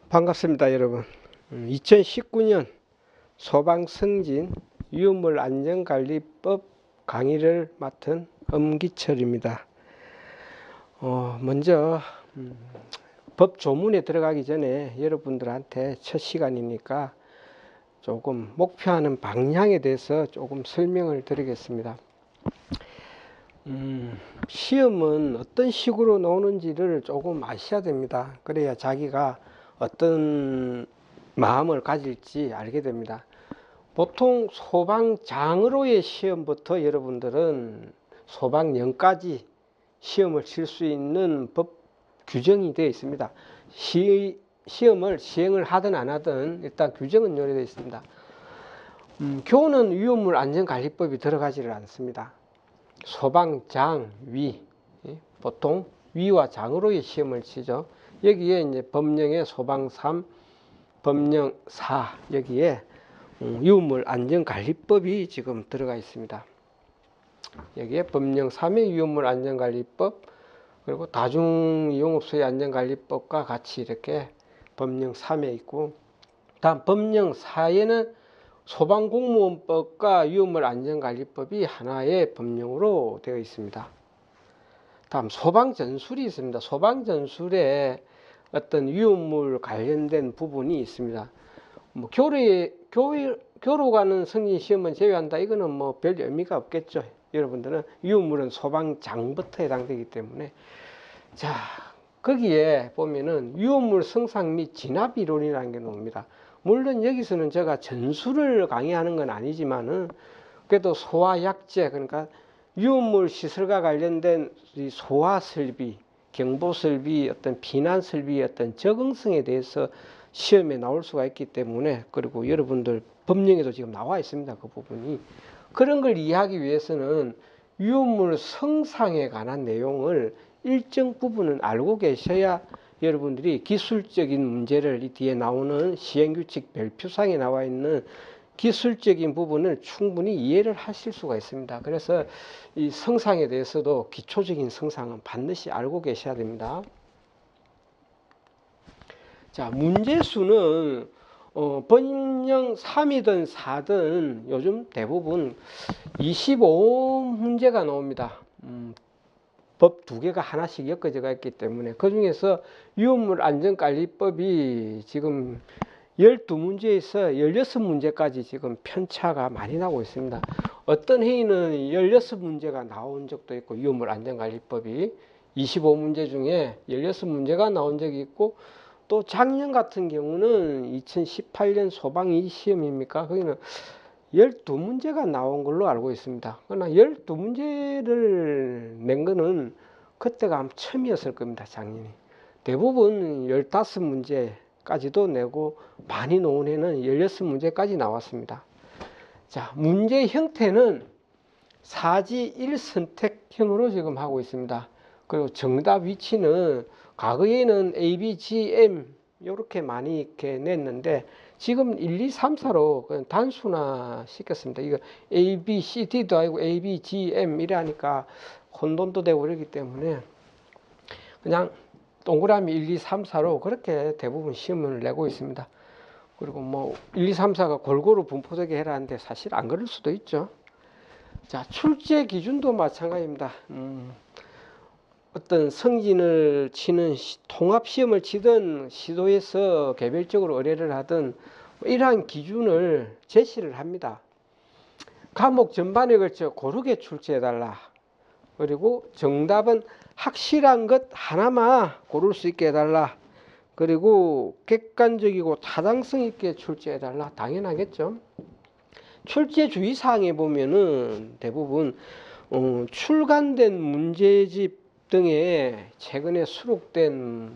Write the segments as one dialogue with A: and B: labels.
A: 반갑습니다, 여러분. 2019년 소방승진 유물 안전관리법 강의를 맡은 엄기철입니다. 먼저 법 조문에 들어가기 전에 여러분들한테 첫 시간이니까 조금 목표하는 방향에 대해서 조금 설명을 드리겠습니다. 시험은 어떤 식으로 나오는지를 조금 아셔야 됩니다. 그래야 자기가 어떤 마음을 가질지 알게 됩니다. 보통 소방장으로의 시험부터 여러분들은 소방연까지 시험을 칠 수 있는 법 규정이 되어 있습니다. 시험을 시행을 하든 안 하든 일단 규정은 요래되어 있습니다. 교훈은 위험물 안전관리법이 들어가지를 않습니다. 소방장, 위, 보통 위와 장으로의 시험을 치죠. 여기에 이제 법령의 소방 3, 법령 4, 여기에 유물 안전관리법이 지금 들어가 있습니다. 여기에 법령 3의 유물 안전관리법, 그리고 다중이용업소의 안전관리법과 같이 이렇게 법령 3에 있고, 다음 법령 4에는 소방공무원법과 유물 안전관리법이 하나의 법령으로 되어 있습니다. 다음 소방전술이 있습니다. 소방전술에 어떤 위험물 관련된 부분이 있습니다. 교로 가는 승진 시험은 제외한다. 이거는 뭐 별 의미가 없겠죠. 여러분들은 위험물은 소방장부터 해당되기 때문에. 자, 거기에 보면은 위험물 성상 및 진압 이론이라는 게 나옵니다. 물론 여기서는 제가 전술을 강의하는 건 아니지만은 그래도 소화약재, 그러니까 위험물 시설과 관련된 소화 설비, 경보 설비, 어떤避난 설비의 어떤 적응성에 대해서 시험에 나올 수가 있기 때문에, 그리고 여러분들 법령에도 지금 나와 있습니다. 그 부분이. 그런 걸 이해하기 위해서는 위험물 성상에 관한 내용을 일정 부분은 알고 계셔야 여러분들이 기술적인 문제를, 이 뒤에 나오는 시행규칙 별표상에 나와 있는 기술적인 부분을 충분히 이해를 하실 수가 있습니다. 그래서 이 성상에 대해서도 기초적인 성상은 반드시 알고 계셔야 됩니다. 자, 문제수는 법령 3이든 4든 요즘 대부분 25문제가 나옵니다. 법 2개가 하나씩 엮어져가 있기 때문에 그 중에서 위험물 안전관리법이 지금 12문제에서 16문제까지 지금 편차가 많이 나고 있습니다. 어떤 회의는 16문제가 나온 적도 있고, 위험물 안전관리법이 25문제 중에 16문제가 나온 적이 있고, 또 작년 같은 경우는 2018년 소방2 시험입니까? 거기는 12문제가 나온 걸로 알고 있습니다. 그러나 12문제를 낸 거는 그때가 처음이었을 겁니다. 작년에. 대부분 15문제까지도 내고 많이 나온 해는 16문제까지 나왔습니다. 자, 문제 형태는 사지 1선택형으로 지금 하고 있습니다. 그리고 정답 위치는 과거에는 A, B, G, M 이렇게 많이 이렇게 냈는데 지금 1, 2, 3, 4로 그냥 단순화 시켰습니다. 이거 A, B, C, D도 아니고 A, B, G, M 이래 하니까 혼돈도 되고 그러기 때문에 그냥 동그라미 1, 2, 3, 4로 그렇게 대부분 시험을 내고 있습니다. 그리고 뭐 1, 2, 3, 4가 골고루 분포되게 해라는데 사실 안 그럴 수도 있죠. 자, 출제 기준도 마찬가지입니다. 어떤 승진을 치는 통합시험을 치든 시도에서 개별적으로 의뢰를 하든 이러한 기준을 제시를 합니다. 과목 전반에 걸쳐 고르게 출제해달라. 그리고 정답은 확실한 것 하나만 고를 수 있게 해달라. 그리고 객관적이고 타당성 있게 출제해달라. 당연하겠죠. 출제 주의사항에 보면은 대부분 출간된 문제집 등에 최근에 수록된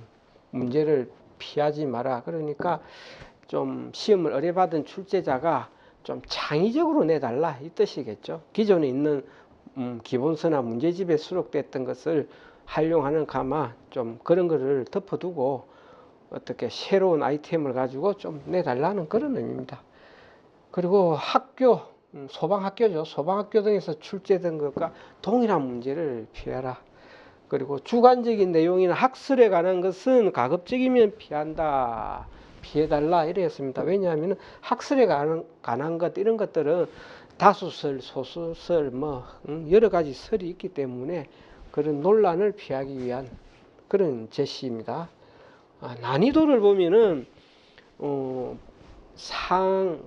A: 문제를 피하지 마라. 그러니까 좀 시험을 의뢰받은 출제자가 좀 창의적으로 내달라 이 뜻이겠죠. 기존에 있는 기본서나 문제집에 수록됐던 것을 활용하는 가마 좀 그런 거를 덮어두고 어떻게 새로운 아이템을 가지고 좀 내달라는 그런 의미입니다. 그리고 학교, 소방학교죠. 소방학교 등에서 출제된 것과 동일한 문제를 피해라. 그리고 주관적인 내용이나 학설에 관한 것은 가급적이면 피한다. 피해달라 이랬습니다. 왜냐하면 학설에 관한 것 이런 것들은 다수설, 소수설 뭐 여러 가지 설이 있기 때문에 그런 논란을 피하기 위한 그런 제시입니다. 난이도를 보면은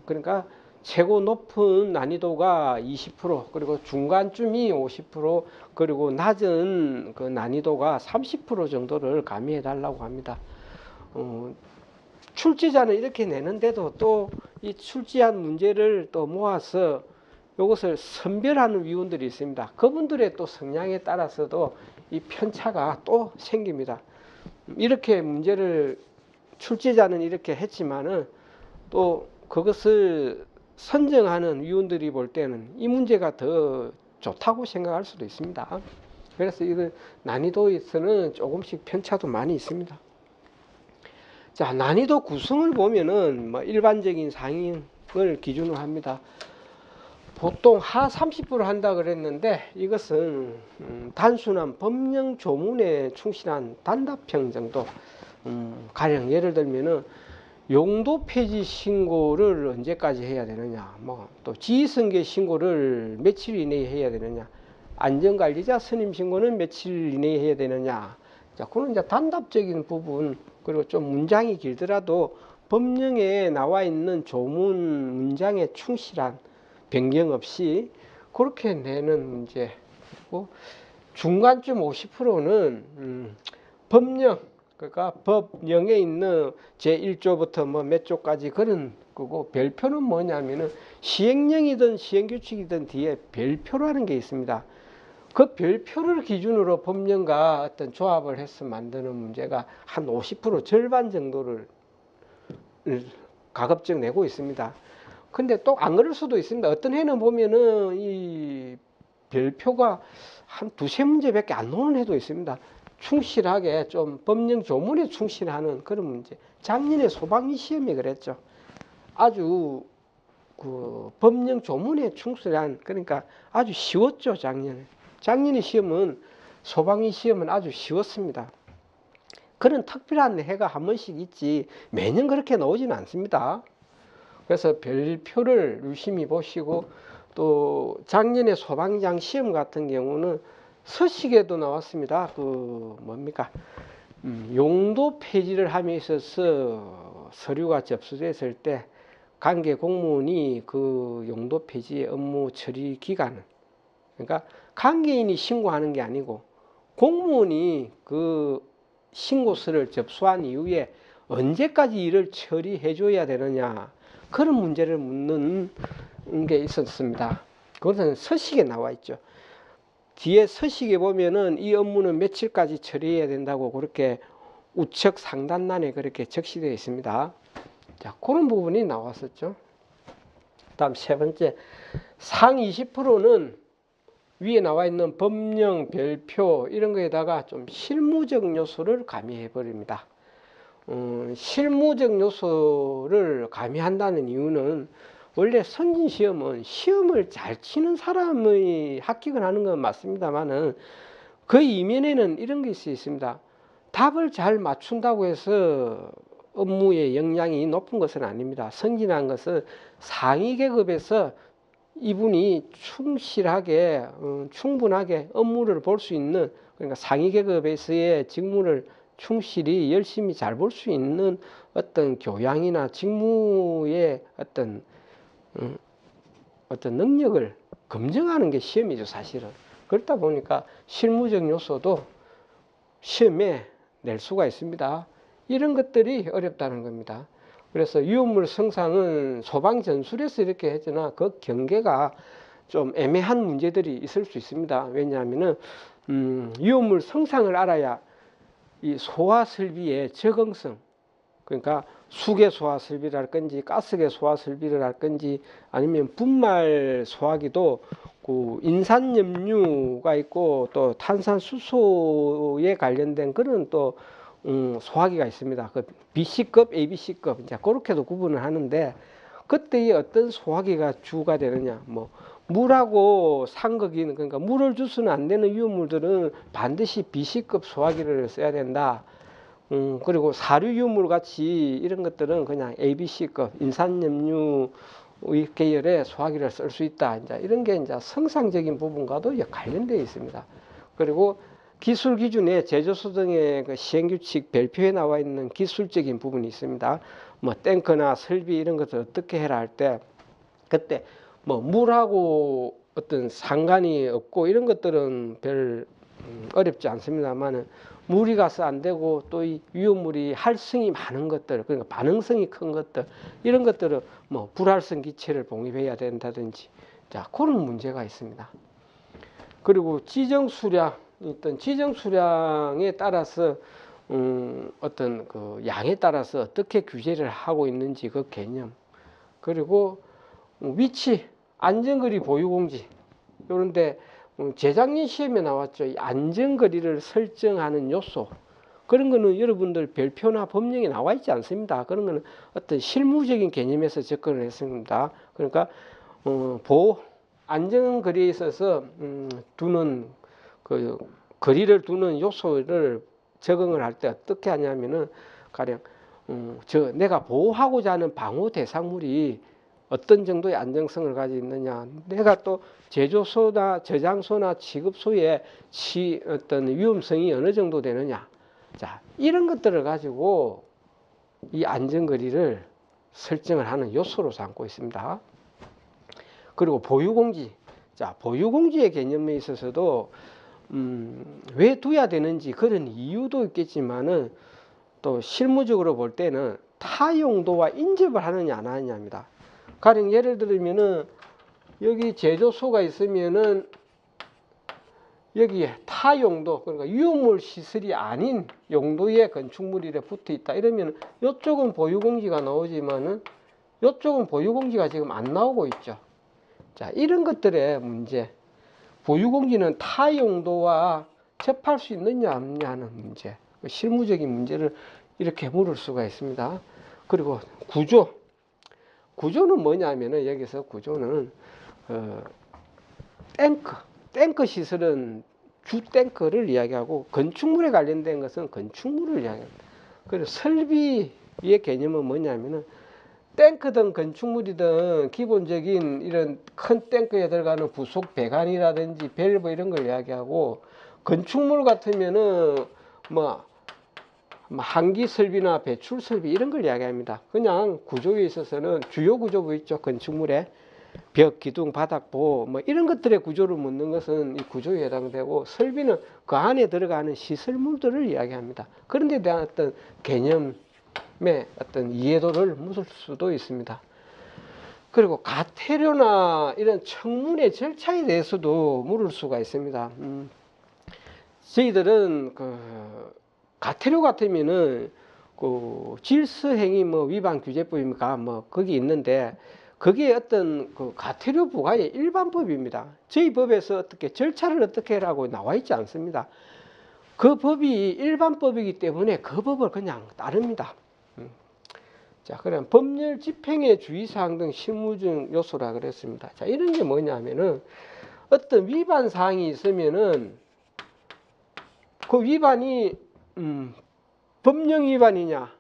A: 그러니까 최고 높은 난이도가 20%, 그리고 중간쯤이 50%, 그리고 낮은 그 난이도가 30% 정도를 가미해 달라고 합니다. 출제자는 이렇게 내는데도 또 이 출제한 문제를 또 모아서 이것을 선별하는 위원들이 있습니다. 그분들의 또 성향에 따라서도 이 편차가 또 생깁니다. 이렇게 문제를 출제자는 이렇게 했지만은 또 그것을 선정하는 위원들이 볼 때는 이 문제가 더 좋다고 생각할 수도 있습니다. 그래서 이런 난이도에서는 조금씩 편차도 많이 있습니다. 자, 난이도 구성을 보면은 뭐 일반적인 상인을 기준으로 합니다. 보통 하 30% 한다 그랬는데 이것은 단순한 법령 조문에 충실한 단답형 정도. 가령 예를 들면은 용도 폐지 신고를 언제까지 해야 되느냐, 뭐 또 지휘승계 신고를 며칠 이내에 해야 되느냐, 안전관리자 선임 신고는 며칠 이내에 해야 되느냐. 자, 그런 이제 단답적인 부분, 그리고 좀 문장이 길더라도 법령에 나와 있는 조문 문장에 충실한 변경 없이 그렇게 내는 문제고, 중간쯤 50%는 법령, 그러니까 법령에 있는 제1조부터 뭐 몇 조까지 그런 거고, 별표는 뭐냐면은 시행령이든 시행규칙이든 뒤에 별표라는 게 있습니다. 그 별표를 기준으로 법령과 어떤 조합을 해서 만드는 문제가 한 50% 절반 정도를 가급적 내고 있습니다. 근데 또 안 그럴 수도 있습니다. 어떤 해는 보면은 이 별표가 한 두세 문제밖에 안 나오는 해도 있습니다. 충실하게 좀 법령 조문에 충실하는 그런 문제. 작년에 소방위 시험이 그랬죠. 아주 그 법령 조문에 충실한, 그러니까 아주 쉬웠죠, 작년에. 작년의 시험은, 소방위 시험은 아주 쉬웠습니다. 그런 특별한 해가 한 번씩 있지 매년 그렇게 나오지는 않습니다. 그래서 별표를 유심히 보시고, 또 작년에 소방장 시험 같은 경우는 서식에도 나왔습니다. 그 뭡니까, 용도 폐지를 함에 있어서 서류가 접수됐을 때 관계 공무원이 그 용도 폐지의 업무 처리 기간을, 그러니까 관계인이 신고하는 게 아니고 공무원이 그 신고서를 접수한 이후에 언제까지 일을 처리해 줘야 되느냐, 그런 문제를 묻는 게 있었습니다. 그것은 서식에 나와 있죠. 뒤에 서식에 보면은 이 업무는 며칠까지 처리해야 된다고 그렇게 우측 상단란에 그렇게 적시되어 있습니다. 자, 그런 부분이 나왔었죠. 다음 세 번째, 상 20%는 위에 나와 있는 법령, 별표 이런 거에다가 좀 실무적 요소를 가미해 버립니다. 실무적 요소를 가미한다는 이유는, 원래 선진시험은 시험을 잘 치는 사람의 합격을 하는 건 맞습니다만은 그 이면에는 이런 게 있습니다. 답을 잘 맞춘다고 해서 업무의 역량이 높은 것은 아닙니다. 승진한 것은 상위 계급에서 이분이 충실하게 충분하게 업무를 볼 수 있는, 그러니까 상위 계급에서의 직무를 충실히 열심히 잘 볼 수 있는 어떤 교양이나 직무의 어떤 능력을 검증하는 게 시험이죠, 사실은. 그렇다 보니까 실무적 요소도 시험에 낼 수가 있습니다. 이런 것들이 어렵다는 겁니다. 그래서 위험물 성상은 소방 전술에서 이렇게 했으나 그 경계가 좀 애매한 문제들이 있을 수 있습니다. 왜냐하면은 위험물 성상을 알아야 이 소화 설비의 적응성, 그러니까 수계 소화 설비를 할 건지 가스계 소화 설비를 할 건지, 아니면 분말 소화기도 그 인산염류가 있고 또 탄산수소에 관련된 그런 또 소화기가 있습니다. 그 BC급, ABC급 이제 그렇게도 구분을 하는데, 그때의 어떤 소화기가 주가 되느냐, 뭐 물하고 상극인, 그러니까 물을 주서는 안 되는 위험물들은 반드시 BC급 소화기를 써야 된다. 그리고 사료 유물 같이 이런 것들은 그냥 ABC급 인산염류 계열의 소화기를 쓸 수 있다. 이제 이런 게 이제 성상적인 부분과도 관련되어 있습니다. 그리고 기술 기준에 제조소 등의 그 시행규칙 별표에 나와 있는 기술적인 부분이 있습니다. 뭐 탱크나 설비 이런 것을 어떻게 해라 할 때 그때 뭐 물하고 어떤 상관이 없고 이런 것들은 별 어렵지 않습니다만은 물이 가서 안 되고 또 이 위험물이 활성이 많은 것들, 그러니까 반응성이 큰 것들, 이런 것들은 뭐 불활성 기체를 봉입해야 된다든지, 자, 그런 문제가 있습니다. 그리고 지정 수량에 따라서 어떤 그 양에 따라서 어떻게 규제를 하고 있는지 그 개념, 그리고 위치, 안전거리 보유공지, 요런데 재작년 시험에 나왔죠. 이 안전거리를 설정하는 요소, 그런 거는 여러분들 별표나 법령에 나와 있지 않습니다. 그런 거는 어떤 실무적인 개념에서 접근을 했습니다. 그러니까 안전거리에 있어서 두는 그 거리를 두는 요소를 적응을 할 때 어떻게 하냐면은 가령 내가 보호하고자 하는 방호 대상물이 어떤 정도의 안정성을 가지고 있느냐, 내가 또 제조소나 저장소나 취급소의 어떤 위험성이 어느 정도 되느냐, 자, 이런 것들을 가지고 이 안전거리를 설정을 하는 요소로 삼고 있습니다. 그리고 보유공지, 자, 보유공지의 개념에 있어서도 왜 둬야 되는지 그런 이유도 있겠지만은 또 실무적으로 볼 때는 타용도와 인접을 하느냐 안 하느냐입니다. 가령 예를 들면은 여기 제조소가 있으면은 여기에 타용도, 그러니까 유효물 시설이 아닌 용도의 건축물이 붙어 있다 이러면 이쪽은 보유공지가 나오지만은 이쪽은 보유공지가 지금 안 나오고 있죠. 자, 이런 것들의 문제, 보유공지는 타용도와 접할 수 있느냐 없느냐 하는 문제, 실무적인 문제를 이렇게 물을 수가 있습니다. 그리고 구조는 뭐냐면은 여기서 구조는 탱크 시설은 주 탱크를 이야기하고 건축물에 관련된 것은 건축물을 이야기합니다. 그리고 설비의 개념은 뭐냐면은 탱크든 건축물이든 기본적인 이런 큰 탱크에 들어가는 부속 배관이라든지 밸브 이런 걸 이야기하고, 건축물 같으면은 뭐 환기 설비나 배출 설비 이런 걸 이야기합니다. 그냥 구조에 있어서는 주요 구조부 있죠. 건축물에 벽, 기둥, 바닥보 뭐 이런 것들의 구조를 묻는 것은 이 구조에 해당되고, 설비는 그 안에 들어가는 시설물들을 이야기합니다. 그런 데 대한 어떤 개념의 어떤 이해도를 묻을 수도 있습니다. 그리고 가태료나 이런 청문회 절차에 대해서도 물을 수가 있습니다. 저희들은 가태료 같으면은 질서행위 위반 규제법입니까? 거기 있는데, 그게 어떤 가태료 부과의 일반법입니다. 저희 법에서 어떻게 절차를 어떻게 하라고 나와 있지 않습니다. 그 법이 일반법이기 때문에 그 법을 그냥 따릅니다. 자, 그럼 법률 집행의 주의사항 등 실무적 요소라 그랬습니다. 자, 이런 게 뭐냐면은 어떤 위반 사항이 있으면은 그 위반이 법령 위반이냐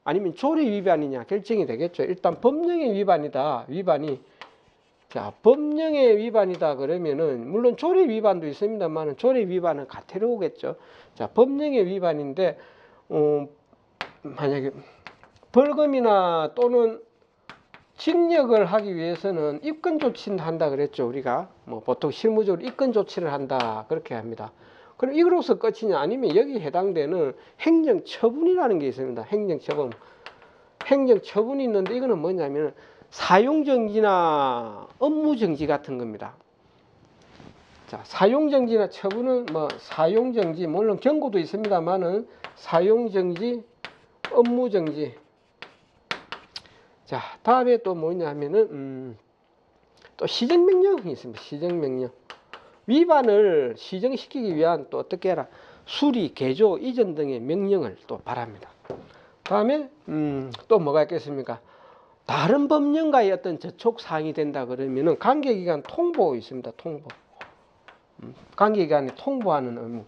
A: 아니면 조례 위반이냐 결정이 되겠죠. 일단 법령의 위반이다. 자, 법령의 위반이다 그러면은 물론 조례 위반도 있습니다만 조례 위반은 가태료겠죠. 자, 법령의 위반인데 만약에 벌금이나 또는 징역을 하기 위해서는 입건 조치를 한다 그랬죠. 우리가 보통 실무적으로 입건 조치를 한다 그렇게 합니다. 그럼 이거로서 끝이냐 아니면 여기 해당되는 행정처분이라는 게 있습니다. 행정처분이 있는데 이거는 뭐냐면 사용정지나 업무정지 같은 겁니다. 자, 사용정지나 처분은 사용정지 물론 경고도 있습니다만은 사용정지, 업무정지. 자, 다음에 또 뭐냐면은 또 시정명령이 있습니다. 시정명령. 위반을 시정시키기 위한 또 어떻게 해라? 수리, 개조, 이전 등의 명령을 또 바랍니다. 다음에 또 뭐가 있겠습니까? 다른 법령과의 어떤 접촉사항이 된다 그러면은 관계기관 통보 있습니다. 통보. 관계기관에 통보하는 의무.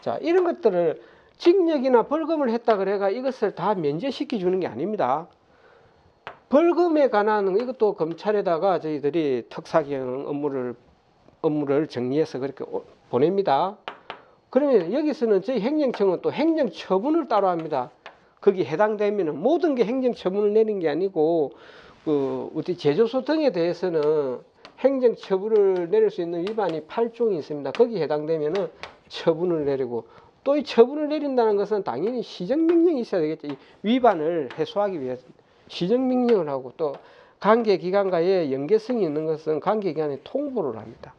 A: 자, 이런 것들을 징역이나 벌금을 했다 그래가 이것을 다 면제시켜 주는 게 아닙니다. 벌금에 관한 이것도 검찰에다가 저희들이 특사경 업무를 정리해서 그렇게 보냅니다. 그러면 여기서는 저희 행정청은 또 행정처분을 따로 합니다. 거기 해당되면은 모든 게 행정처분을 내는 게 아니고 어디 제조소 등에 대해서는 행정처분을 내릴 수 있는 위반이 8종이 있습니다. 거기 해당되면은 처분을 내리고 또 이 처분을 내린다는 것은 당연히 시정명령이 있어야 되겠죠. 이 위반을 해소하기 위해서 시정명령을 하고 또 관계기관과의 연계성이 있는 것은 관계기관에 통보를 합니다.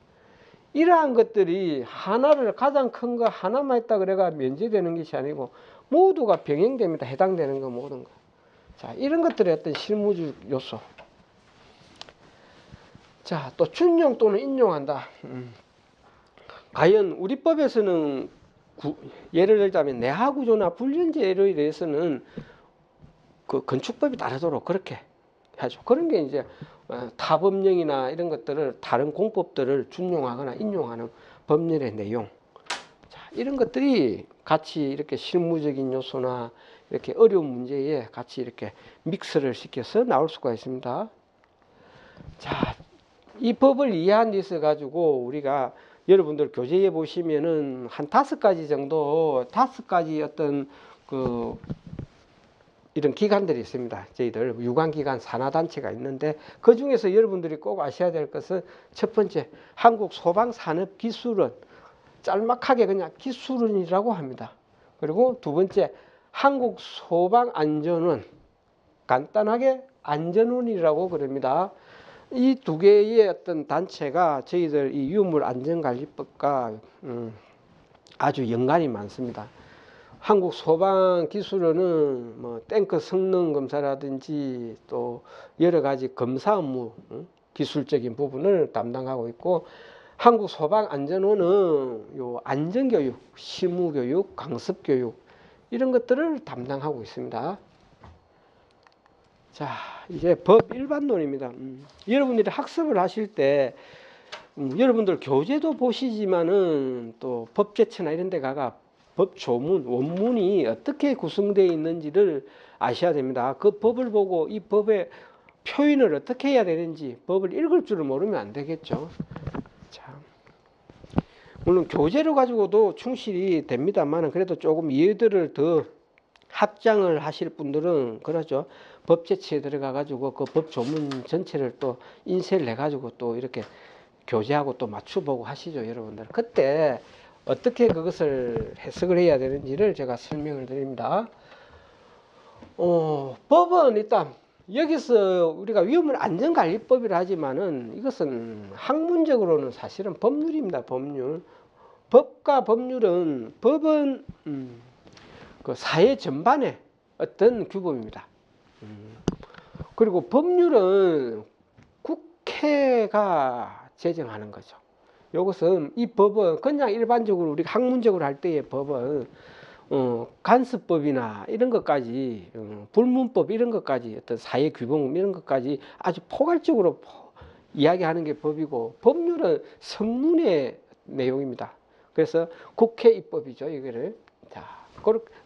A: 이러한 것들이 하나를 가장 큰 거 하나만 했다 그래가 면제되는 것이 아니고 모두가 병행됩니다. 해당되는 거 모든 거. 자, 이런 것들의 어떤 실무적 요소. 자, 또 준용 또는 인용한다. 과연 우리 법에서는 예를 들자면 내하구조나 불연제로 대해서는 그 건축법이 다르도록 그렇게 하죠. 그런 게 이제 타법령이나 이런 것들을 다른 공법들을 준용하거나 인용하는 법률의 내용. 자, 이런 것들이 같이 이렇게 실무적인 요소나 이렇게 어려운 문제에 같이 이렇게 믹스를 시켜서 나올 수가 있습니다. 자, 이 법을 이해한 데 있어 가지고 우리가 여러분들 교재에 보시면은 한 5가지 정도, 5가지 어떤 이런 기관들이 있습니다. 저희들 유관기관 산하단체가 있는데 그 중에서 여러분들이 꼭 아셔야 될 것은 첫 번째 한국소방산업기술원, 짤막하게 그냥 기술원이라고 합니다. 그리고 두 번째 한국소방안전원, 간단하게 안전원이라고 그럽니다. 이 두 개의 어떤 단체가 저희들 이 유물안전관리법과 아주 연관이 많습니다. 한국소방기술원은 뭐 탱크 성능 검사라든지 또 여러 가지 검사 업무, 기술적인 부분을 담당하고 있고, 한국소방안전원은 요 안전교육, 실무교육, 강습교육 이런 것들을 담당하고 있습니다. 자, 이제 법 일반론입니다. 여러분들이 학습을 하실 때 여러분들 교재도 보시지만은 또 법제처나 이런 데 가가 법 조문, 원문이 어떻게 구성되어 있는지를 아셔야 됩니다. 그 법을 보고 이 법의 표현을 어떻게 해야 되는지 법을 읽을 줄을 모르면 안 되겠죠. 자, 물론 교재로 가지고도 충실히 됩니다만 그래도 조금 이해들을 더 합장을 하실 분들은 그러죠. 법제처에 들어가 가지고 그 법 조문 전체를 또 인쇄를 해 가지고 또 이렇게 교재하고 또 맞춰보고 하시죠, 여러분들. 그때 어떻게 그것을 해석을 해야 되는지를 제가 설명을 드립니다. 법은 일단 여기서 우리가 위험물안전관리법이라 하지만은 이것은 학문적으로는 사실은 법률입니다. 법률. 법과 법률은 법은 그 사회 전반의 어떤 규범입니다. 그리고 법률은 국회가 제정하는 거죠. 이것은 이 법은 그냥 일반적으로 우리가 학문적으로 할 때의 법은 간섭법이나 이런 것까지 불문법 이런 것까지 어떤 사회 규범 이런 것까지 아주 포괄적으로 이야기하는 게 법이고, 법률은 성문의 내용입니다. 그래서 국회 입법이죠, 이거를. 자,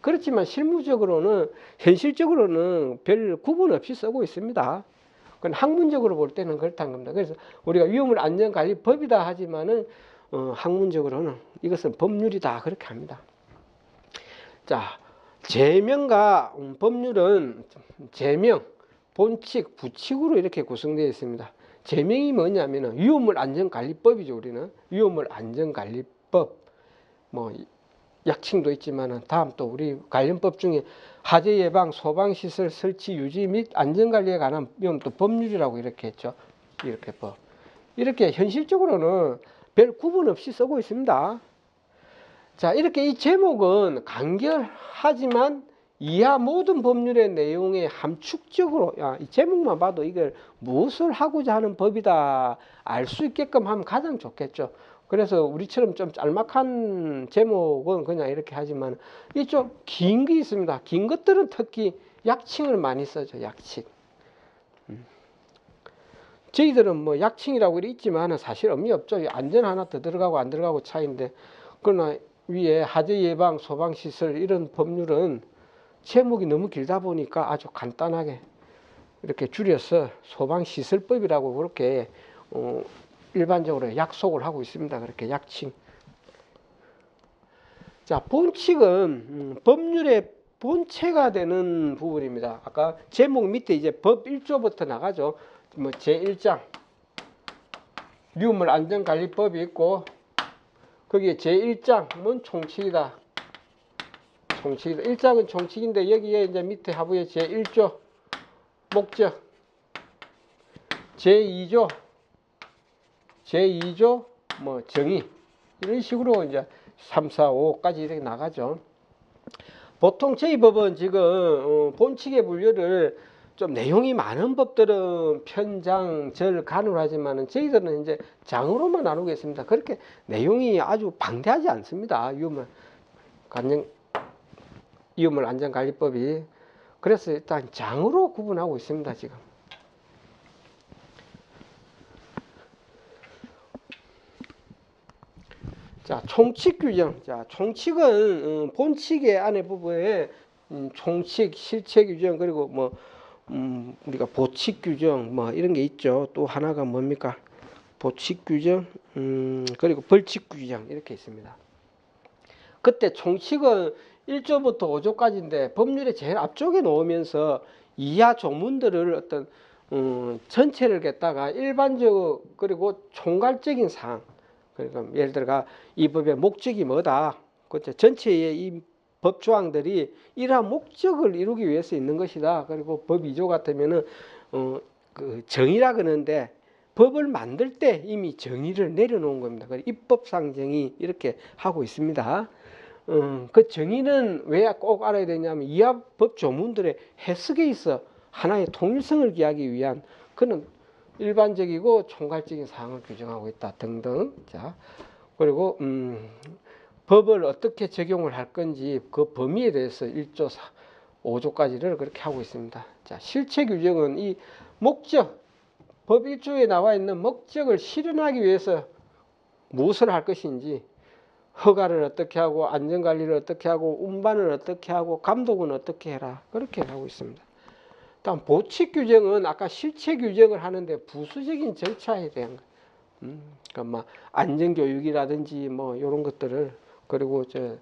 A: 그렇지만 실무적으로는 현실적으로는 별 구분 없이 쓰고 있습니다. 그건 학문적으로 볼 때는 그렇다는 겁니다. 그래서 우리가 위험물안전관리법이다 하지만은 학문적으로는 이것은 법률이다 그렇게 합니다. 자, 제명과 법률은 제명, 본칙, 부칙으로 이렇게 구성되어 있습니다. 제명이 뭐냐면은 위험물안전관리법이죠. 우리는 위험물안전관리법, 뭐 약칭도 있지만은 다음 또 우리 관련법 중에 화재 예방, 소방시설 설치 유지 및 안전관리에 관한 또 법률이라고 이렇게 했죠. 이렇게 법. 이렇게 현실적으로는 별 구분 없이 쓰고 있습니다. 자, 이렇게 이 제목은 간결하지만 이하 모든 법률의 내용에 함축적으로, 이 제목만 봐도 이걸 무엇을 하고자 하는 법이다 알 수 있게끔 하면 가장 좋겠죠. 그래서 우리처럼 좀 짤막한 제목은 그냥 이렇게 하지만 이 좀 긴 게 있습니다. 긴 것들은 특히 약칭을 많이 써죠. 약칭. 저희들은 뭐 약칭이라고 있지만 사실 의미 없죠. 안전 하나 더 들어가고 안 들어가고 차이인데, 그러나 위에 하재 예방 소방시설 이런 법률은 제목이 너무 길다 보니까 아주 간단하게 이렇게 줄여서 소방시설법이라고 그렇게 일반적으로 약속을 하고 있습니다. 그렇게 약칭. 자, 본칙은 법률의 본체가 되는 부분입니다. 아까 제목 밑에 이제 법 1조부터 나가죠. 뭐 제1장 유물 안전관리법이 있고 거기에 제1장은 총칙이다. 총칙이다. 1장은 총칙인데 여기에 이제 밑에 하부에 제1조 목적, 제2조 뭐 정의 이런 식으로 이제 3, 4, 5까지 이렇게 나가죠. 보통 저희 법은 지금 본칙의 분류를 좀 내용이 많은 법들은 편장, 절, 간으로 하지만은 저희들은 이제 장으로만 나누고 있습니다. 그렇게 내용이 아주 방대하지 않습니다. 유물 안전관리법이. 그래서 일단 장으로 구분하고 있습니다. 지금. 자, 총칙 규정. 자, 총칙은 본칙의 안에 부분에 총칙, 실체 규정 그리고 뭐 우리가 보칙 규정 뭐 이런 게 있죠. 또 하나가 뭡니까? 보칙 규정, 그리고 벌칙 규정 이렇게 있습니다. 그때 총칙은 1조부터 5조까지인데 법률의 제일 앞쪽에 놓으면서 이하 조문들을 어떤 전체를 갖다가 일반적 그리고 총괄적인 사항. 그러니까 예를 들어가 이 법의 목적이 뭐다. 그렇죠. 전체의 이 법 조항들이 이러한 목적을 이루기 위해서 있는 것이다. 그리고 법 2조 같으면은 그 정의라 그러는데 법을 만들 때 이미 정의를 내려놓은 겁니다. 입법상 정의 이렇게 하고 있습니다. 그 정의는 왜 꼭 알아야 되냐면 이하 법 조문들의 해석에 있어 하나의 통일성을 기하기 위한 그런 일반적이고 총괄적인 사항을 규정하고 있다 등등. 자, 그리고 법을 어떻게 적용을 할 건지 그 범위에 대해서 1조 5조까지를 그렇게 하고 있습니다. 자, 실체 규정은 이 목적, 법 1조에 나와 있는 목적을 실현하기 위해서 무엇을 할 것인지 허가를 어떻게 하고 안전관리를 어떻게 하고 운반을 어떻게 하고 감독은 어떻게 해라 그렇게 하고 있습니다. 다음 보칙 규정은 아까 실체 규정을 하는데 부수적인 절차에 대한 거. 그러니까 뭐 안전교육이라든지 뭐 이런 것들을 그리고 저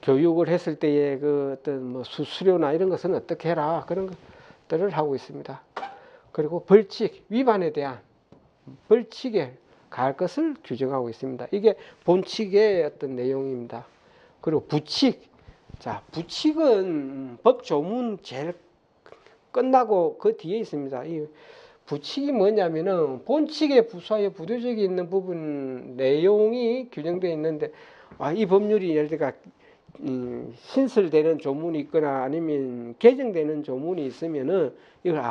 A: 교육을 했을 때의 그 어떤 뭐 수수료나 이런 것은 어떻게 해라 그런 것들을 하고 있습니다. 그리고 벌칙 위반에 대한 벌칙에 가할 것을 규정하고 있습니다. 이게 본칙의 어떤 내용입니다. 그리고 부칙. 자, 부칙은 법 조문 제일 끝나고 그 뒤에 있습니다. 이 부칙이 뭐냐면은 본칙에 부수하여 부도적이 있는 부분 내용이 규정되어 있는데 이 법률이 예를 들어 신설되는 조문이 있거나 아니면 개정되는 조문이 있으면은 이걸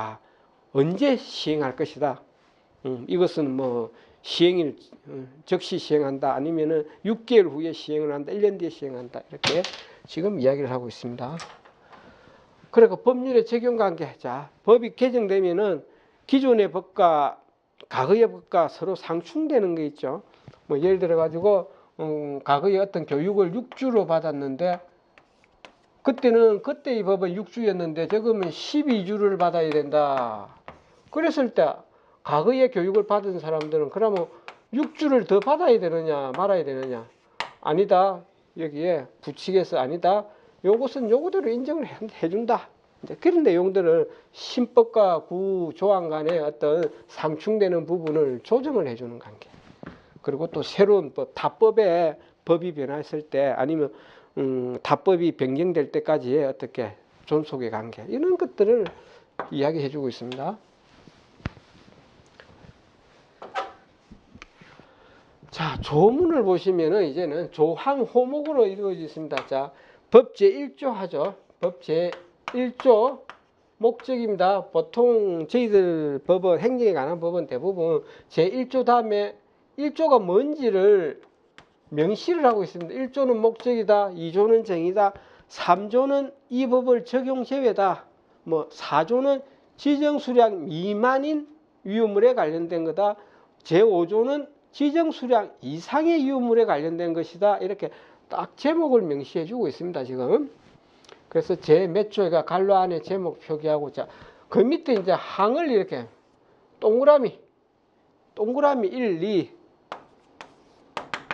A: 언제 시행할 것이다. 이것은 뭐 시행일 즉시 시행한다 아니면은 6개월 후에 시행을 한다 1년 뒤에 시행한다 이렇게 지금 이야기를 하고 있습니다. 그리고 법률의 적용 관계. 자, 법이 개정되면은 기존의 법과 과거의 법과 서로 상충되는 게 있죠. 뭐 예를 들어 가지고 과거에 어떤 교육을 6주로 받았는데 그때는 그때의 법은 6주였는데 지금은 12주를 받아야 된다. 그랬을 때 과거에 교육을 받은 사람들은 그러면 6주를 더 받아야 되느냐 말아야 되느냐. 아니다. 여기에 부칙에서 아니다. 요것은 요거대로 인정을 해준다. 이제 그런 내용들을 신법과 구조항 간의 어떤 상충되는 부분을 조정을 해주는 관계. 그리고 또 새로운 법, 다법에 법이 변화했을 때 아니면 다법이 변경될 때까지의 어떻게 존속의 관계 이런 것들을 이야기해주고 있습니다. 자, 조문을 보시면은 이제는 조항 호목으로 이루어져 있습니다. 자, 법 제1조 하죠. 법 제1조 목적입니다. 보통 저희들 법은 행정에 관한 법은 대부분 제1조 다음에 1조가 뭔지를 명시를 하고 있습니다. 1조는 목적이다. 2조는 정의다. 3조는 이 법을 적용 제외다. 뭐 4조는 지정 수량 미만인 유물에 관련된 거다. 제5조는 지정 수량 이상의 유물에 관련된 것이다. 이렇게 딱 제목을 명시해 주고 있습니다, 지금. 그래서 제 몇 조가 갈로 안에 제목 표기하고, 자, 그 밑에 이제 항을 이렇게 동그라미 1, 2,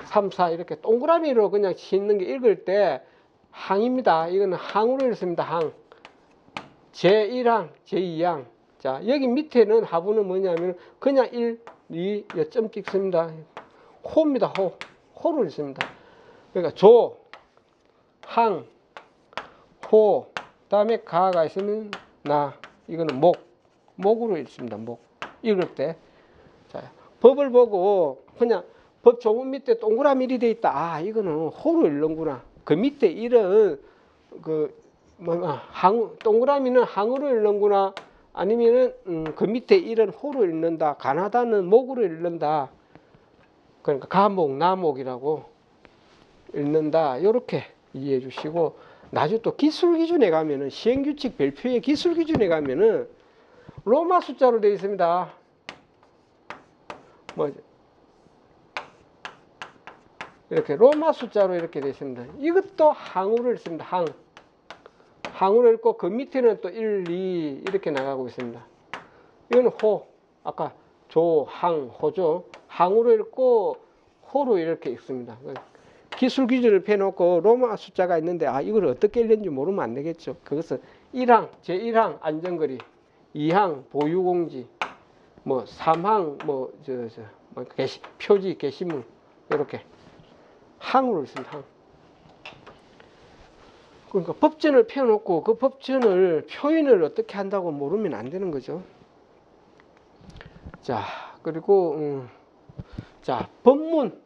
A: 3, 4 이렇게 동그라미로 그냥 씻는 게 읽을 때 항입니다. 이거는 항으로 읽습니다. 항. 제1항, 제2항. 자, 여기 밑에는 하부는 뭐냐면 그냥 1, 2, 점 찍습니다. 호입니다. 호로 읽습니다. 그러니까 조, 항, 호, 다음에 가가 있으면 나. 이거는 목으로 읽습니다. 목. 읽을 때. 자, 법을 보고 그냥 법 조문 밑에 동그라미 1이 돼 있다. 아, 이거는 호로 읽는구나. 그 밑에 1은 동그라미는 항으로 읽는구나. 아니면은 그 밑에 1은 호로 읽는다. 가나다는 목으로 읽는다. 그러니까 가목, 나목이라고 읽는다. 이렇게 이해해 주시고, 나중에 또 기술 기준에 가면은 시행규칙 별표의 기술 기준에 가면은 로마 숫자로 되어 있습니다. 이렇게 로마 숫자로 이렇게 되어 있습니다. 이것도 항으로 읽습니다. 항으로 읽고 그 밑에는 또 1, 2 이렇게 나가고 있습니다. 이거는 호. 아까 조, 항, 호죠. 항으로 읽고 호로 이렇게 읽습니다. 기술 기준을 펴놓고 로마 숫자가 있는데, 아, 이걸 어떻게 읽는지 모르면 안 되겠죠. 그것은 1항, 제1항 안전거리, 2항 보유공지, 3항 표지, 게시물, 이렇게 항으로 읽습니다. 항. 그러니까 법전을 펴놓고 그 법전을 표현을 어떻게 한다고 모르면 안 되는 거죠. 자, 그리고 자, 법문,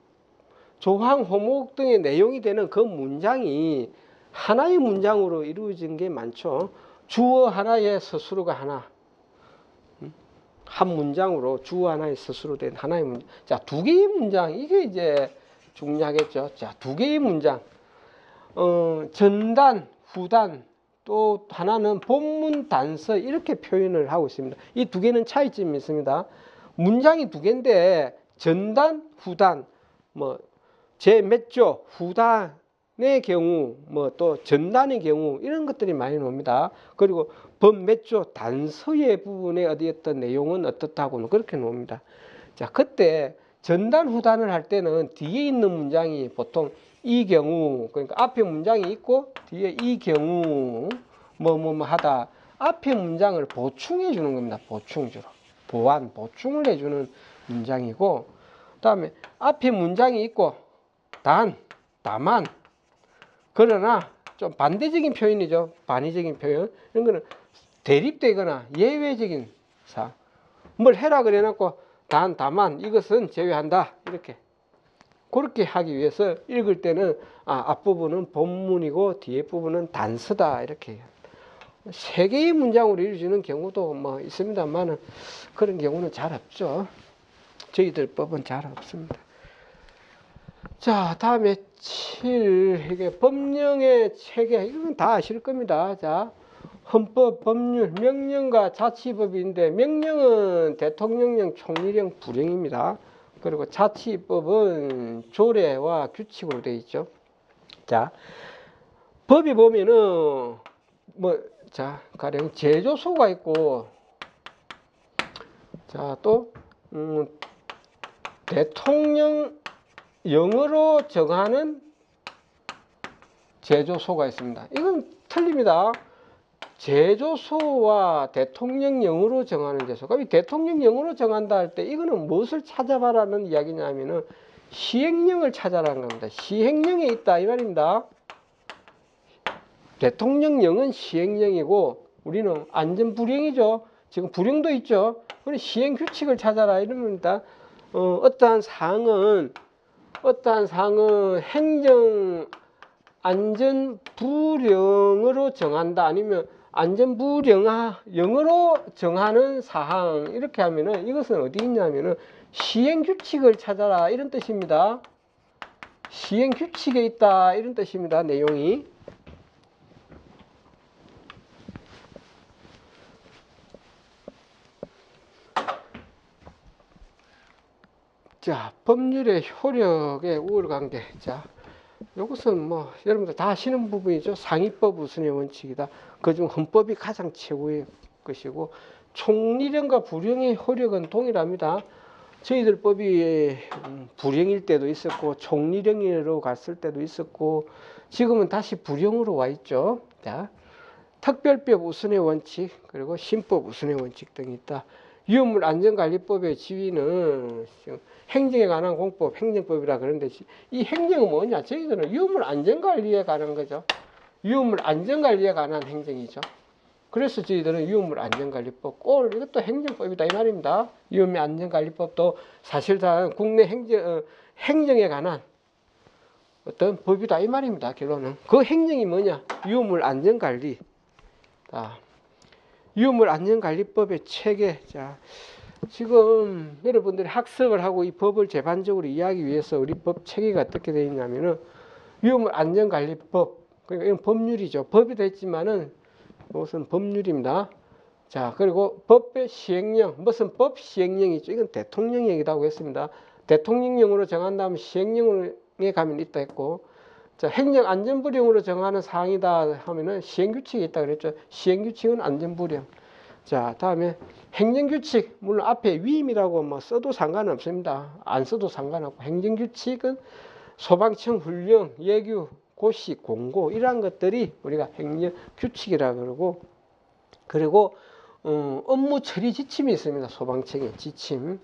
A: 조항, 호목 등의 내용이 되는 그 문장이 하나의 문장으로 이루어진 게 많죠. 주어 하나에 서술어가 하나. 한 문장으로 주어 하나에 서술어 된 하나의 문장. 자, 두 개의 문장, 이게 이제 중요하겠죠. 자, 두 개의 문장. 전단, 후단, 또 하나는 본문, 단서 이렇게 표현을 하고 있습니다. 이 두 개는 차이점이 있습니다. 문장이 두 개인데 전단, 후단, 제 몇 조, 후단의 경우, 또 전단의 경우 이런 것들이 많이 나옵니다. 그리고 법 몇 조, 단서의 부분에 어떤 내용은 어떻다고는 그렇게 나옵니다. 자, 그때 전단, 후단을 할 때는 뒤에 있는 문장이 보통 이 경우, 그러니까 앞에 문장이 있고 뒤에 이 경우 하다, 앞에 문장을 보충해 주는 겁니다. 보충주로 보충을 해주는 문장이고, 그 다음에 앞에 문장이 있고 다만, 그러나 좀 반대적인 표현이죠. 반의적인 표현. 이런 거는 대립되거나 예외적인 사항. 뭘 해라 그래 놓고 다만 이것은 제외한다, 이렇게 그렇게 하기 위해서 읽을 때는 앞부분은 본문이고 뒤에 부분은 단서다, 이렇게 세 개의 문장으로 이루어지는 경우도 있습니다만 그런 경우는 잘 없죠. 저희들 법은 잘 없습니다. 자, 다음에 7, 이게 법령의 체계, 이건 다 아실 겁니다. 자, 헌법, 법률, 명령과 자치법인데, 명령은 대통령령, 총리령, 부령입니다. 그리고 자치법은 조례와 규칙으로 되어 있죠. 자, 법이 보면은 가령 제조소가 있고, 자, 또 대통령령으로 정하는 제조소가 있습니다. 이건 틀립니다. 제조소와 대통령령으로 정하는 제조소. 이 대통령령으로 정한다 할 때 이거는 무엇을 찾아봐라는 이야기냐면은 시행령을 찾아라는 겁니다. 시행령에 있다, 이 말입니다. 대통령령은 시행령이고 우리는 안전부령이죠. 지금 부령도 있죠. 그럼 시행규칙을 찾아라, 이럽니다. 어떠한 사항은 행정 안전부령으로 정한다, 아니면 안전부령령으로 정하는 사항, 이렇게 하면은 이것은 어디 있냐면은 시행규칙을 찾아라, 이런 뜻입니다. 시행규칙에 있다, 이런 뜻입니다. 내용이. 자, 법률의 효력의 우월관계. 자, 이것은 뭐 여러분들 다 아시는 부분이죠. 상위법 우선의 원칙이다. 그중 헌법이 가장 최고의 것이고 총리령과 부령의 효력은 동일합니다. 저희들 법이 부령일 때도 있었고 총리령으로 갔을 때도 있었고 지금은 다시 부령으로 와 있죠. 자, 특별법 우선의 원칙 그리고 신법 우선의 원칙 등이 있다. 위험물 안전관리법의 지위는 행정에 관한 공법, 행정법이라 그러는데 이 행정은 뭐냐? 저희들은 위험물 안전관리에 관한 거죠. 위험물 안전관리에 관한 행정이죠. 그래서 저희들은 위험물 안전관리법, 이것도 행정법이다 이 말입니다. 위험물 안전관리법도 사실상 국내 행정에 관한 어떤 법이다 이 말입니다. 결론은 그 행정이 뭐냐? 위험물 안전관리. 위험물 안전관리법의 체계. 자, 지금 여러분들이 학습을 하고 이 법을 제반적으로 이해하기 위해서 우리 법 체계가 어떻게 되어 있냐면은 위험물 안전관리법, 그러니까 이건 법률이죠. 법이 됐지만은 이것은 법률입니다. 자, 그리고 법의 시행령, 무슨 법 시행령이죠. 이건 대통령령이라고 했습니다. 대통령령으로 정한 다음 시행령에 가면 있다 했고, 자, 행정안전부령으로 정하는 사항이다 하면은 시행규칙이 있다 그랬죠. 시행규칙은 안전부령. 자, 다음에 행정규칙, 물론 앞에 위임이라고 뭐 써도 상관없습니다. 안 써도 상관없고, 행정규칙은 소방청 훈령, 예규, 고시, 공고 이러한 것들이 우리가 행정규칙이라 그러고, 그리고 업무 처리 지침이 있습니다. 소방청의 지침.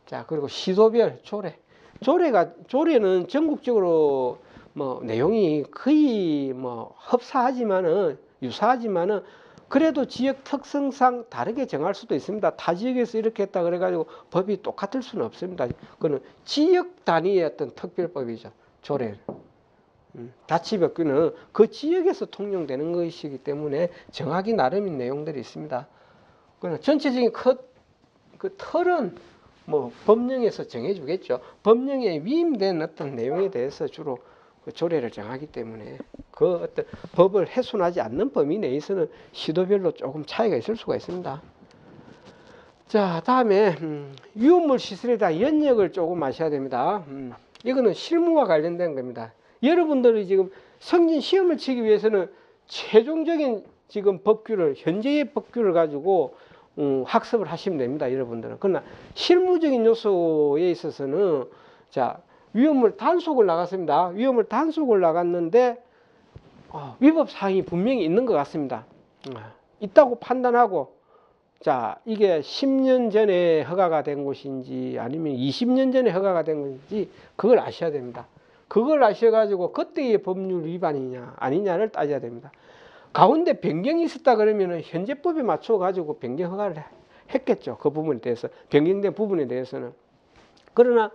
A: 자, 그리고 시도별 조례. 조례는 전국적으로 뭐 내용이 거의 뭐 흡사하지만은 유사하지만은 그래도 지역 특성상 다르게 정할 수도 있습니다. 타 지역에서 이렇게 했다 그래가지고 법이 똑같을 수는 없습니다. 그거는 지역 단위의 어떤 특별법이죠. 조례. 다치법규는 그 지역에서 통용되는 것이기 때문에 정하기 나름인 내용들이 있습니다. 그러나 전체적인 그 틀은 뭐 법령에서 정해주겠죠. 법령에 위임된 어떤 내용에 대해서 주로 그 조례를 정하기 때문에 그 어떤 법을 훼손하지 않는 범위 내에서는 시도별로 조금 차이가 있을 수가 있습니다. 자, 다음에 위험물 시설에 대한 연역을 조금 아셔야 됩니다. 이거는 실무와 관련된 겁니다. 여러분들이 지금 성진 시험을 치기 위해서는 최종적인 지금 법규를 현재의 법규를 가지고 학습을 하시면 됩니다. 여러분들은. 그러나 실무적인 요소에 있어서는 자, 위험물 단속을 나갔습니다. 위험물 단속을 나갔는데 위법 사항이 분명히 있는 것 같습니다. 있다고 판단하고 자, 이게 10년 전에 허가가 된 곳인지 아니면 20년 전에 허가가 된 곳인지 그걸 아셔야 됩니다. 그걸 아셔가지고 그때의 법률 위반이냐 아니냐를 따져야 됩니다. 가운데 변경이 있었다 그러면 현재법에 맞춰가지고 변경 허가를 했겠죠. 그 부분에 대해서 변경된 부분에 대해서는. 그러나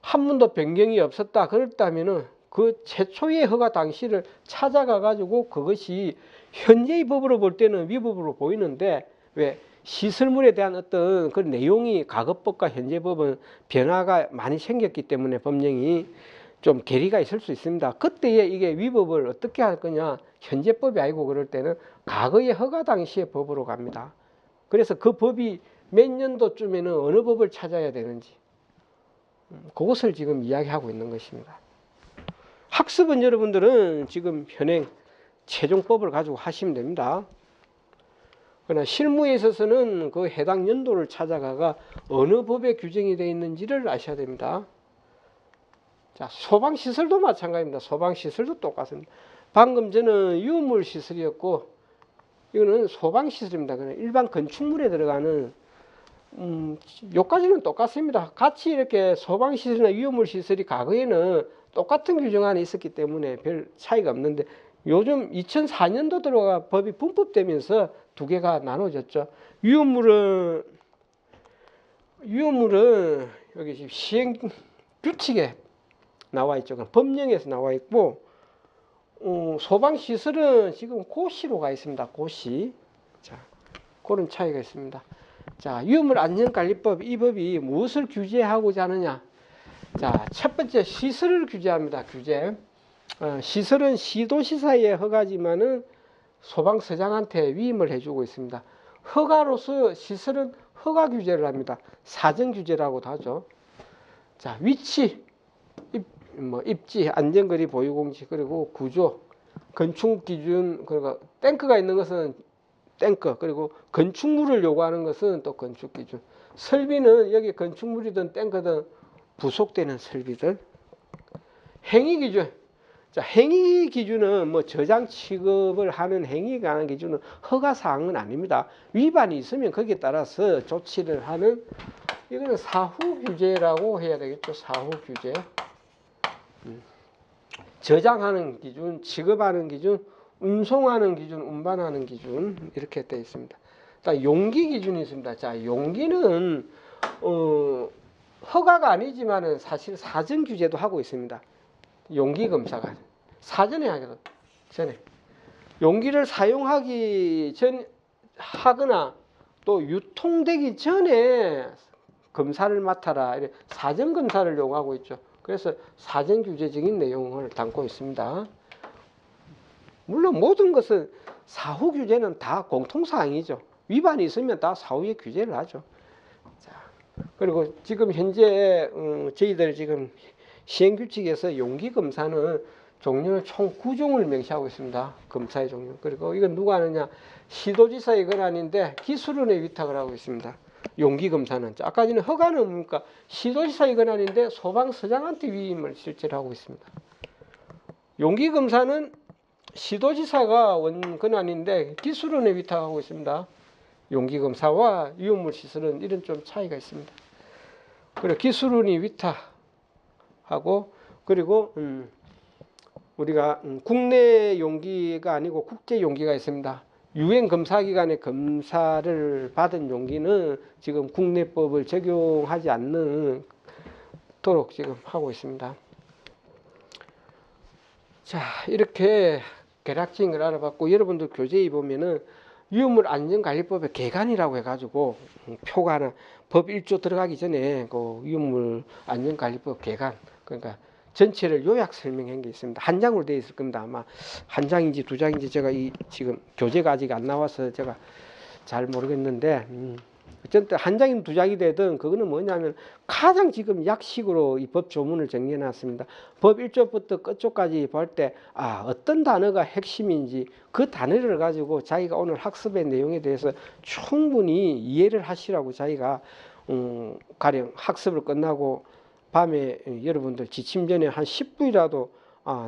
A: 한 번도 변경이 없었다 그랬다면은 그 최초의 허가 당시를 찾아가 가지고 그것이 현재의 법으로 볼 때는 위법으로 보이는데 왜 시설물에 대한 어떤 그 내용이 과거법과 현재법은 변화가 많이 생겼기 때문에 법령이 좀 괴리가 있을 수 있습니다. 그때에 이게 위법을 어떻게 할 거냐 현재법이 아니고 그럴 때는 과거의 허가 당시의 법으로 갑니다. 그래서 그 법이 몇 년도쯤에는 어느 법을 찾아야 되는지 그것을 지금 이야기하고 있는 것입니다. 학습은 여러분들은 지금 현행 최종법을 가지고 하시면 됩니다. 그러나 실무에 있어서는 그 해당 연도를 찾아가가 어느 법에 규정이 되어 있는지를 아셔야 됩니다. 자, 소방시설도 마찬가지입니다. 소방시설도 똑같습니다. 방금 전은 유물 시설이었고 이거는 소방시설입니다. 그냥 일반 건축물에 들어가는 요까지는 똑같습니다. 같이 이렇게 소방시설이나 위험물시설이 과거에는 똑같은 규정 안에 있었기 때문에 별 차이가 없는데 요즘 2004년도 들어가 법이 분법되면서 두 개가 나눠졌죠. 위험물은 여기 지금 시행 규칙에 나와 있죠. 법령에서 나와 있고 소방시설은 지금 고시로 가 있습니다. 고시. 자, 그런 차이가 있습니다. 자, 위험물 안전관리법 이 법이 무엇을 규제하고자 하느냐? 자, 첫 번째 시설을 규제합니다. 규제. 시설은 시도시사의 허가지만은 소방서장한테 위임을 해주고 있습니다. 허가로서 시설은 허가 규제를 합니다. 사전 규제라고도 하죠. 자, 위치. 뭐 입지, 안전거리 보유공지, 그리고 구조, 건축 기준, 그리고 탱크가 있는 것은 탱크, 그리고 건축물을 요구하는 것은 또 건축 기준. 설비는 여기 건축물이든 탱크든 부속되는 설비들. 행위 기준. 자, 행위 기준은 뭐 저장 취급을 하는 행위가 하는 기준은 허가 사항은 아닙니다. 위반이 있으면 거기에 따라서 조치를 하는, 이거는 사후 규제라고 해야 되겠죠. 사후 규제. 저장하는 기준, 취급하는 기준, 운송하는 기준, 운반하는 기준, 이렇게 되어 있습니다. 용기 기준이 있습니다. 자, 용기는 허가가 아니지만은 사실 사전 규제도 하고 있습니다. 용기 검사가 사전에 전에 용기를 사용하기 전 하거나 또 유통되기 전에 검사를 맡아라, 이렇게 사전 검사를 요구하고 있죠. 그래서 사전 규제적인 내용을 담고 있습니다. 물론 모든 것은 사후 규제는 다 공통사항이죠. 위반이 있으면 다 사후에 규제를 하죠. 자, 그리고 지금 현재 저희들 지금 시행규칙에서 용기 검사는 종류는 총 9종을 명시하고 있습니다. 검사의 종류. 그리고 이건 누가 하느냐? 시도지사의 권한인데 기술원에 위탁을 하고 있습니다. 용기 검사는. 아까 전에 허가는 뭡니까? 시도지사의 권한인데 소방서장한테 위임을 실제로 하고 있습니다. 용기 검사는 시도지사가 권한인데 기술원에 위탁하고 있습니다. 용기 검사와 위험물 시설은 이런 좀 차이가 있습니다. 그리고 기술원이 위탁하고, 그리고 우리가 국내 용기가 아니고 국제 용기가 있습니다. 유엔 검사 기관의 검사를 받은 용기는 지금 국내법을 적용하지 않는 도록 지금 하고 있습니다. 자, 이렇게 개략적인 걸 알아봤고, 여러분들 교재에 보면은 위험물 안전관리법의 개관이라고 해가지고 표가 하나, 법 1조 들어가기 전에 그 위험물 안전관리법 개관, 그러니까 전체를 요약 설명한 게 있습니다. 한 장으로 되어 있을 겁니다. 아마 한 장인지 두 장인지 제가 지금 교재가 아직 안 나와서 제가 잘 모르겠는데, 어쨌든 한 장이든 두 장이 되든 그거는 뭐냐면 가장 지금 약식으로 이 법 조문을 정리해 놨습니다. 법 1조부터 끝조까지 볼 때 어떤 단어가 핵심인지 그 단어를 가지고 자기가 오늘 학습의 내용에 대해서 충분히 이해를 하시라고 자기가 가령 학습을 끝나고 밤에 여러분들 지침 전에 한 10분이라도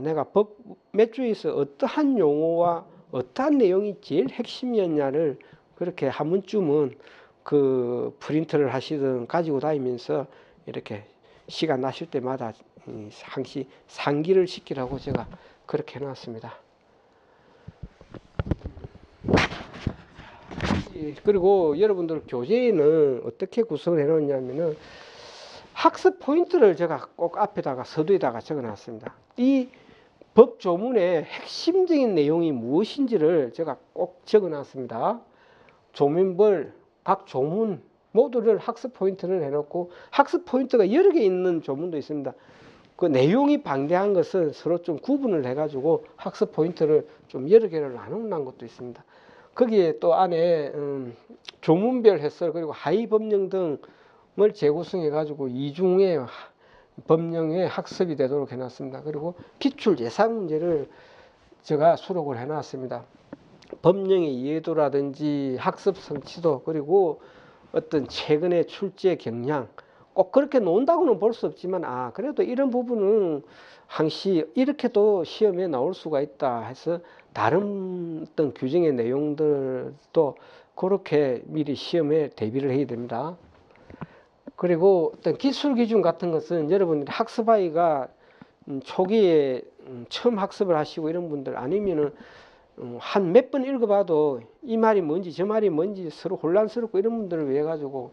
A: 내가 법 몇 조에서 어떠한 용어와 어떠한 내용이 제일 핵심이었냐를 그렇게 한 번쯤은 그 프린트를 하시든 가지고 다니면서 이렇게 시간 나실 때마다 항시 상기를 시키라고 제가 그렇게 해놨습니다. 그리고 여러분들 교재에는 어떻게 구성을 해놓냐면은 학습 포인트를 제가 꼭 앞에다가 서두에다가 적어놨습니다. 이 법 조문의 핵심적인 내용이 무엇인지를 제가 꼭 적어놨습니다. 조문별 각 조문 모두를 학습 포인트를 해놓고, 학습 포인트가 여러 개 있는 조문도 있습니다. 그 내용이 방대한 것은 서로 좀 구분을 해가지고 학습 포인트를 좀 여러 개를 나눠놓은 것도 있습니다. 거기에 또 안에 조문별 해설 그리고 하위 법령 등을 재구성해 가지고 이중의 법령의 학습이 되도록 해놨습니다. 그리고 기출 예상 문제를 제가 수록을 해놨습니다. 법령의 이해도라든지 학습 성취도, 그리고 어떤 최근의 출제 경향, 꼭 그렇게 놓는다고는 볼 수 없지만 그래도 이런 부분은 항시 이렇게도 시험에 나올 수가 있다 해서 다른 어떤 규정의 내용들도 그렇게 미리 시험에 대비를 해야 됩니다. 그리고 어떤 기술 기준 같은 것은 여러분들이 학습하기가 초기에 처음 학습을 하시고 이런 분들 아니면은 한 몇 번 읽어봐도 이 말이 뭔지 저 말이 뭔지 서로 혼란스럽고 이런 분들을 위해 가지고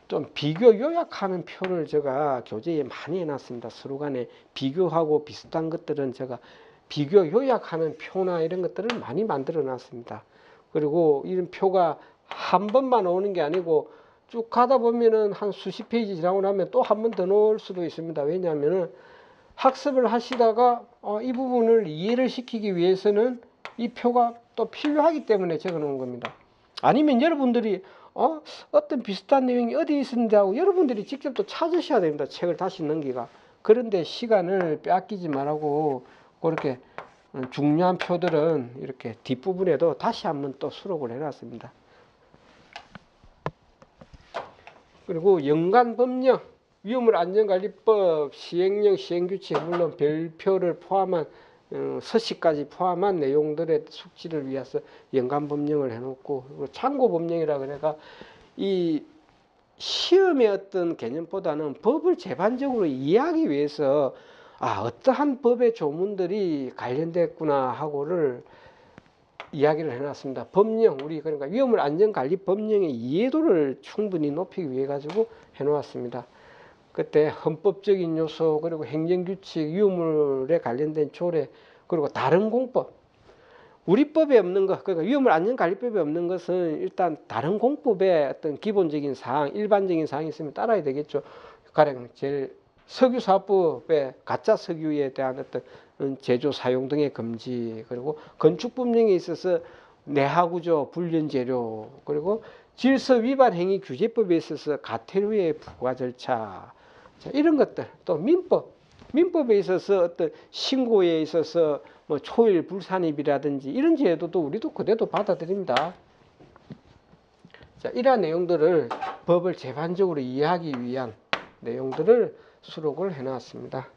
A: 좀 비교 요약하는 표를 제가 교재에 많이 해놨습니다. 서로 간에 비교하고 비슷한 것들은 제가 비교 요약하는 표나 이런 것들을 많이 만들어 놨습니다. 그리고 이런 표가 한 번만 오는 게 아니고 쭉 가다 보면은 한 수십 페이지 지나고 나면 또 한 번 더 넣을 수도 있습니다. 왜냐하면은 학습을 하시다가 이 부분을 이해를 시키기 위해서는 이 표가 또 필요하기 때문에 적어 놓은 겁니다. 아니면 여러분들이 어떤 비슷한 내용이 어디 있는지 하고 여러분들이 직접 또 찾으셔야 됩니다. 책을 다시 넘기가. 그런데 시간을 빼앗기지 말고 그렇게 중요한 표들은 이렇게 뒷부분에도 다시 한번 또 수록을 해놨습니다. 그리고 연관법령, 위험물안전관리법, 시행령, 시행규칙, 물론 별표를 포함한 서식까지 포함한 내용들의 숙지를 위해서 연관법령을 해놓고, 그리고 참고법령이라 그래가 이 시험의 어떤 개념보다는 법을 제반적으로 이해하기 위해서 어떠한 법의 조문들이 관련됐구나 하고를 이야기를 해놨습니다. 법령, 우리 그러니까 위험물 안전관리 법령의 이해도를 충분히 높이기 위해 가지고 해놓았습니다. 그때 헌법적인 요소, 그리고 행정규칙, 위험물에 관련된 조례, 그리고 다른 공법, 우리 법에 없는 것, 그러니까 위험물 안전관리법에 없는 것은 일단 다른 공법의 어떤 기본적인 사항, 일반적인 사항이 있으면 따라야 되겠죠. 가령 제일 석유사업법의 가짜 석유에 대한 어떤 제조, 사용 등의 금지, 그리고 건축법령에 있어서 내하구조, 불륜재료, 그리고 질서 위반 행위 규제법에 있어서 가태료의 부과 절차, 자, 이런 것들, 또 민법에 있어서 어떤 신고에 있어서 뭐 초일 불산입이라든지 이런 제도도 우리도 그대로 받아들입니다. 자, 이러한 내용들을 법을 제반적으로 이해하기 위한 내용들을 수록을 해놨습니다.